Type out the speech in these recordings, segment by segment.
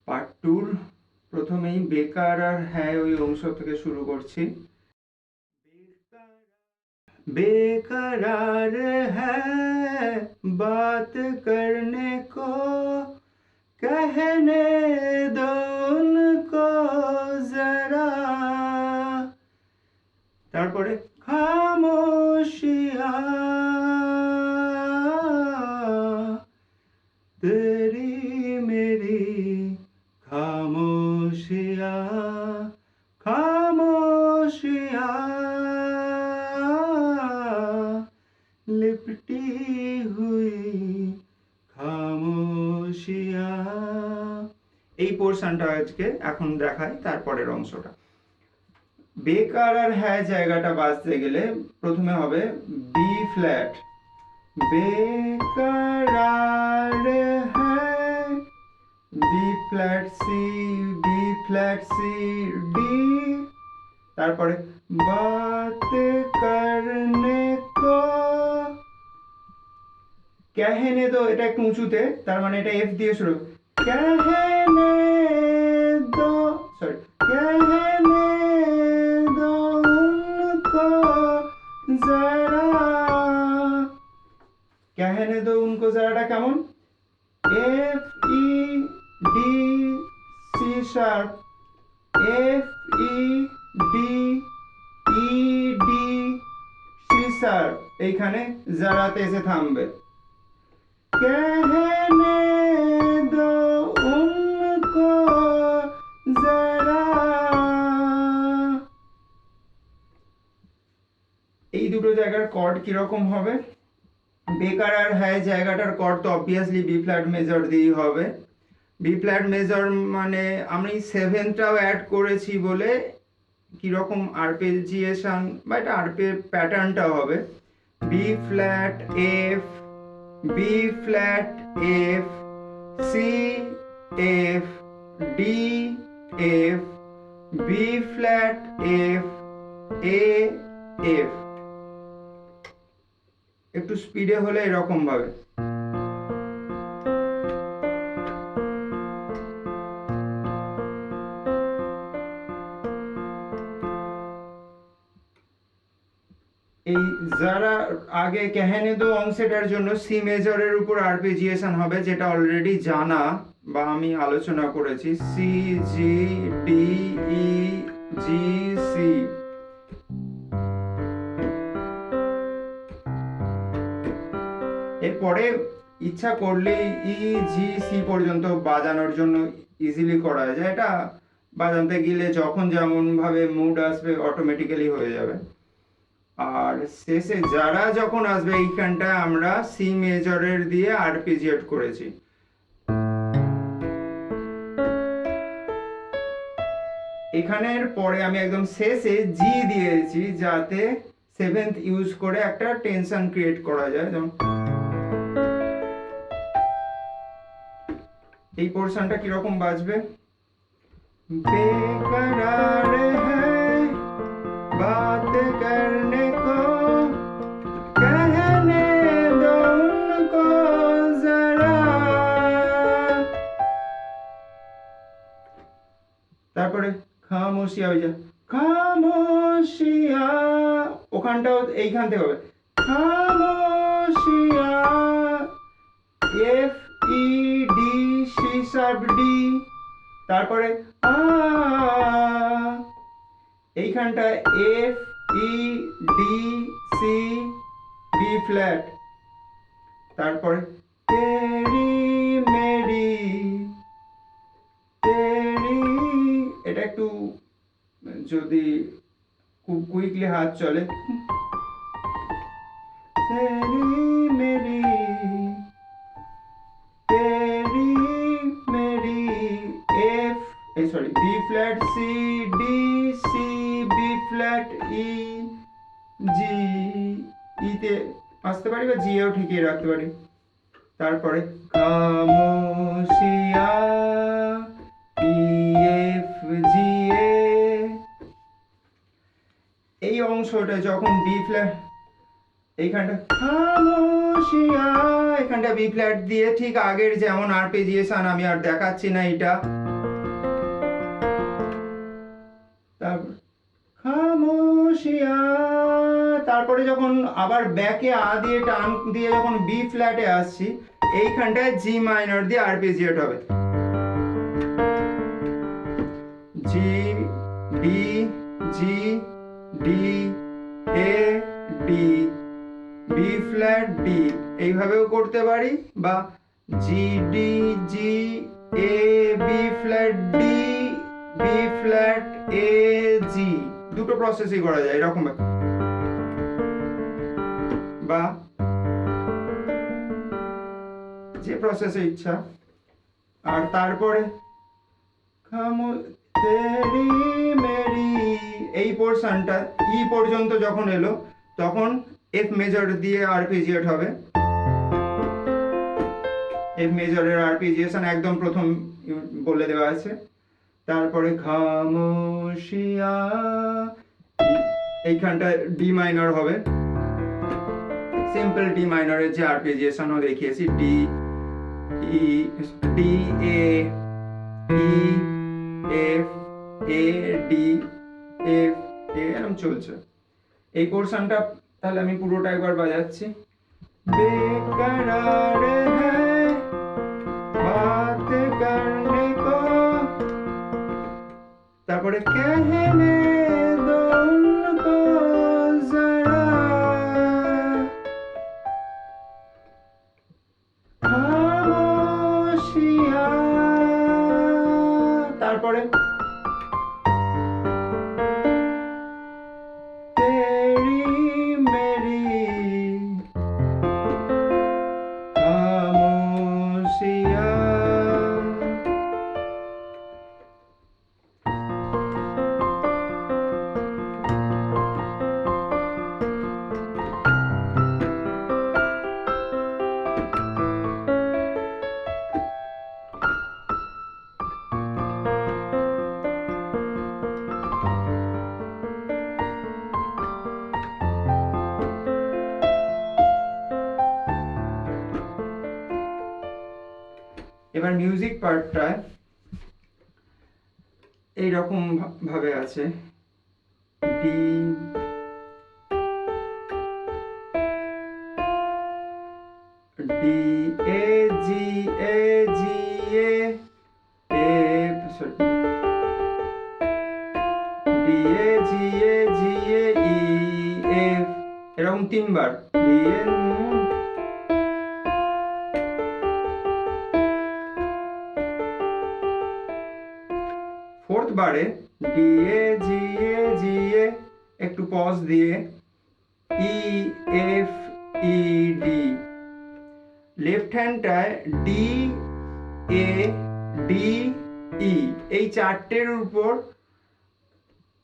Part টুর প্রথমেই বেকার আর হ্যাঁ ওই অংশ থেকে শুরু করছি। बेकरार है बात करने को, कहने दो उनको जरा, তারপরে খামোশিয়া तेरी मेरी खामोशिया खामोशिया लिपटी हुई খামোশিয়া। এই পোরশনটা আজকে এখন দেখাই, তারপরের অংশটা। বেকার আর হ্যাঁ জায়গাটা বাজতে গেলে প্রথমে হবে বি ফ্ল্যাট। বেকার হ্যাঁ, B flat C, B flat C D, তারপরে বাত করনে কো, कहने दो, এটা একটু উঁচুতে, তার মানে এটা এফ দিয়ে শুরু। कहने दो, সরি, कहने दो उनको जरा, कहने दो उनको जराটা কেমন? F E D C sharp, F E D E D C sharp, এইখানে জারাতে এসে থামবে। कहने दो उनको जरा, এই দুটো জায়গার কর্ড কিরকম হবে? বেকার আর হ্যাঁ জায়গাটার কর্ড তো অবভিয়াসলি বি ফ্ল্যাট মেজর দিয়েই হবে। বি ফ্ল্যাট মেজর মানে আমি সেভেনটাও অ্যাড করেছি বলে কিরকম আরপেজিয়েশন বা এটা আরপে প্যাটার্নটা হবে B flat F, B flat F, C F, D F, B flat F, A F. একটু স্পিডে হলে এরকম ভাবে। এই যারা আগে कहने दो অংশটার জন্য সি মেজরের উপর আরপেজিয়েশন হবে, যেটা অলরেডি জানা বা আমি আলোচনা করেছি। C G D E G C, এরপরে ইচ্ছা করলে ই জি সি পর্যন্ত বাজানোর জন্য ইজিলি করা যায়। এটা বাজাতে গেলে যখন যেমন ভাবে মুড আসবে অটোমেটিক্যালি হয়ে যাবে। আর শেষে যারা যখন আসবে এইখানটা আমরা সি মেজরের দিয়ে আরপেজিয়েট করেছি। এখানের পরে আমি একদম শেষে জি দিয়েছি যাতে সেভেন্থ ইউজ করে একটা টেনশন ক্রিয়েট করা যায়। যেমন এই পোরশনটা কিরকম বাজবে? বেকরার হ্যায় बात करने को, कहने दो उनको जरा, তারপরে খামোশিয়া হয়ে যায় খামোশিয়া, ওখানটাও এইখান থেকে হবে খামোশিয়া, F E D C sharp D, তারপরে আ, এইখানটা F E D C B flat, তারপরে তেরি মেরি তেরি, এটা একটু যদি খুব কুইকলি হাত চলে, তেরি মেরি তেরি মেরি, এফ এই sorry B flat C D C B flat E G, ইতে আসতে পারি বা জিও ঠিকই রাখতে পারি। তারপরে খামোশিয়া ই এফ জি এ, এই অংশটা যখন বি ফ্ল্যাট এইখানটা এখানটা বি ফ্ল্যাট দিয়ে ঠিক আগের যেমন আরপেজিয়েশন আমি আর দেখাচ্ছি না, এটা শিয়া, তারপরে যখন আবার ব্যাকে আ দিয়ে টান দিয়ে যখন বি ফ্ল্যাটে আসছি, এইখানটায় জি মাইনর দিয়ে আরপেজিয়েট হবে। G D G D A D B flat D, এইভাবেও করতে পারি, বা G D G A B flat D B flat A G, দুটো প্রসেসই করা যায় এরকম, বা যে প্রসেসে ইচ্ছা। আর তারপরে তেরি মেরি, এই পোরশনটা ই পর্যন্ত যখন এলো তখন এফ মেজর দিয়ে আরপেজিয়েট হবে। এফ মেজরের আরপেজিয়েশন একদম প্রথম বলে দেওয়া আছে। তারপরে খামোশিয়া, এইখানটা ডি মাইনর হবে, সিম্পল ডি মাইনরের যে আরপেজিয়েশনও দেখিয়েছি, D E D A E F A D F এ, এরকম চলছে এই পোরশনটা। তাহলে আমি পুরোটা একবার বাজাচ্ছি। বেকরার হ্যায় বাত করনে কো, তারপরে कहने दो उनको जरा खामोशिया, তারপরে तेरी मेरी खामोशिया। এবার মিউজিক পার্টটা এইরকম ভাবে আছে, D D A G A G A F, D A G A G A E F, এরকম তিনবার ডি এ। ফোর্থ বারে D A G A G A, একটু পজ দিয়ে E F E D, left হ্যান্ডটায় D A D E, এই চারটের উপর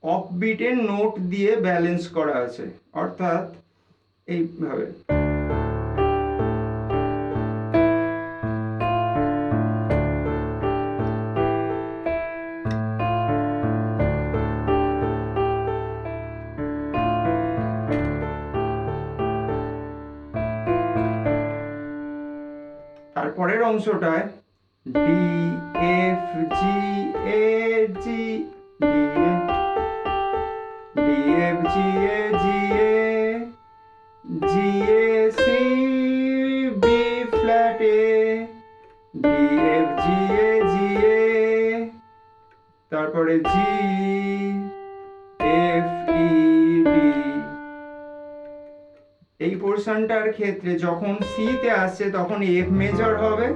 অফবিটের note দিয়ে ব্যালেন্স করা আছে, অর্থাৎ এইভাবে। তারপরের অংশটায় D F G A G D D F G A G A G A C B flat A, D F G A G A, তারপরে জি এফ ই ডি। এই পোরশনটার ক্ষেত্রে যখন সি তে আসছে তখন এফ মেজর হবে,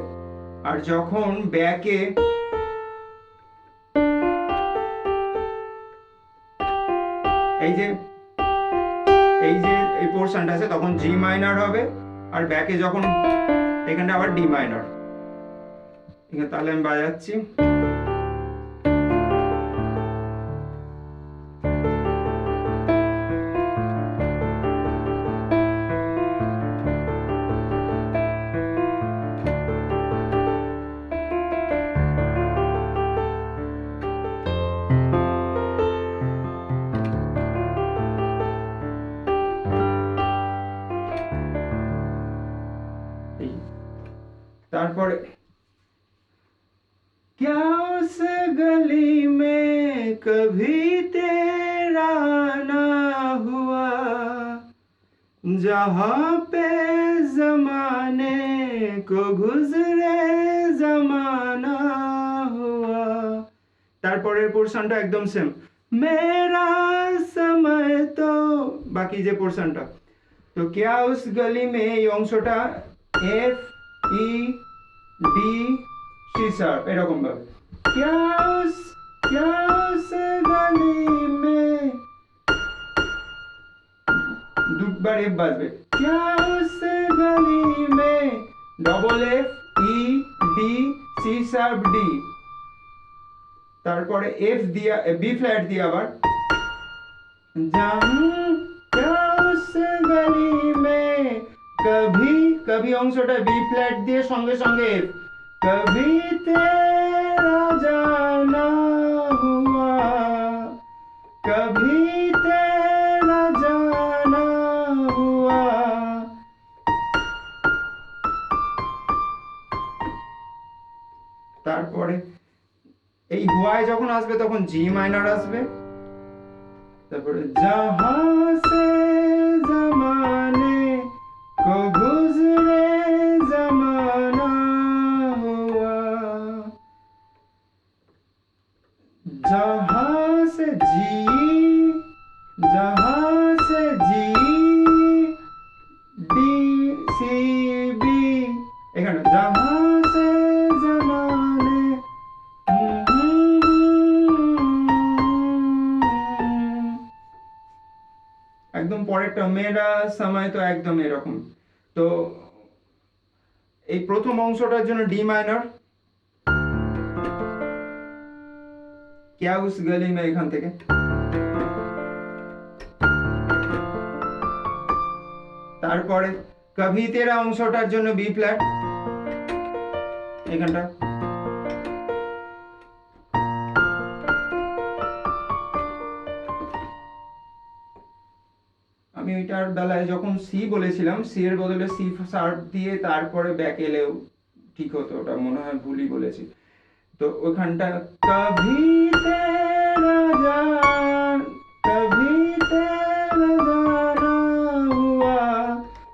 আর যখন ব্যাকে এই যে এই পোরশনটা আছে তখন জি মাইনর হবে, আর ব্যাকে যখন এখানটা আবার ডি মাইনর। তাহলে আমি বাজাচ্ছি। তারপরে क्या उस गली में कभी तेरा आना जहाँ पे जमाने को गुजरे जमाना हुआ, তারপরের পোরশনটা একদম সেম, मेरा समय तो, বাকি যে পোরশনটা, তো क्या उस गली में এই অংশটা F E D C sharp এরকম ভাবে, क्या उस गली में দুবার এফ বাজবে, क्या उस गली में double F E D C sharp D, তারপরে এফ দিয়া বি ফ্ল্যাট দিয়ে আবার क्या उस गली में कभी कभी অংশটা বি ফ্ল্যাট দিয়ে সঙ্গে সঙ্গে এফ, कभी तेरा जाना हुआ, कभी तेरा जाना हुआ, তারপরে এই হুয়ায় যখন আসবে তখন জি মাইনর আসবে, তারপরে जहाँ से जमाने को गुजरे जमाना हुआ, जहाँ से जी ডি সি বি, এখানে जहाँ से जमाने, একদম পরেরটা মেরা সময় তো একদম এরকম। তো এই প্রথম অংশটার জন্য ডি মাইনর, क्या उस गली में এখান থেকে, তারপরে কভি তেরা অংশটার জন্য বি ফ্ল্যাট এখানটা, আমি ওইটার বেলায় যখন সি বলেছিলাম সি এর বদলে সি শার্প দিয়ে তারপরে ব্যাক এলেও ঠিক হতো, ওটা মনে হয় ভুলই বলেছি। তো ওইখানটা কভি তেরা জানা হুয়া,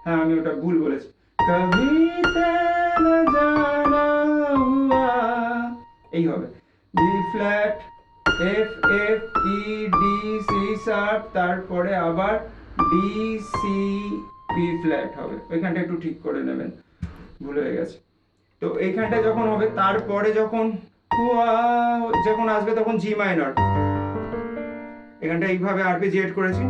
হ্যাঁ আমি ওটা ভুল বলেছি, কভি তেরা জানা হুয়া, এই হবে B flat F F E D C sharp, তারপরে আবার ডি সি বি ফ্ল্যাট হবে, ওইখানটা একটু ঠিক করে নেবেন, ভুল হয়ে গেছে। তো এইখানটা যখন হবে তারপরে যখন হুয়া যখন আসবে তখন জি মাইনর, এখানটা এইভাবে আরপেজিয়েট করেছি,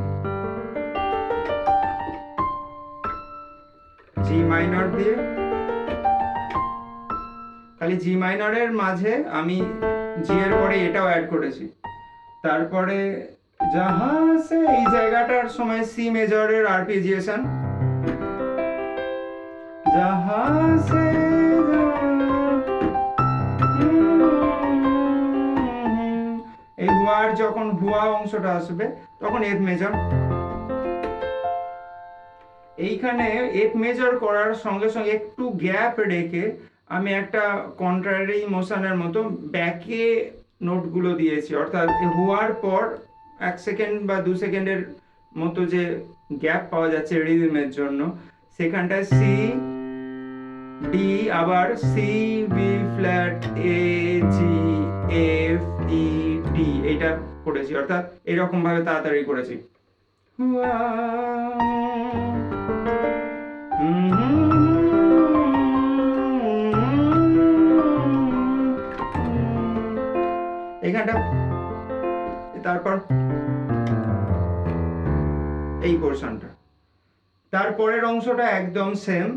জি মাইনর দিয়ে, খালি জি মাইনরের মাঝে আমি জি এর পরে এটাও অ্যাড করেছি, তারপরে जहाँ से এই জায়গাটার সময় সি মেজরের আরপেজিয়েশন, जहाँ से এই হুয়ার যখন হুয়া অংশটা আসবে তখন এফ মেজর, এইখানে এফ মেজর করার সঙ্গে সঙ্গে একটু গ্যাপ রেখে আমি একটা কন্ট্রারি মোশনের মতো ব্যাকে নোটগুলো দিয়েছি, অর্থাৎ হুয়ার পর 1 সেকেন্ড বা 2 সেকেন্ডের মতো যে গ্যাপ পাওয়া যাচ্ছে রিদমের জন্য, সেখানটায় সি ডি আবার C B flat A G F E D এটা করেছি, অর্থাৎ এরকম ভাবে তাড়াতাড়ি করেছি। এখানটা তারপর এই পোরশনটা, তারপরের অংশটা একদম সেম,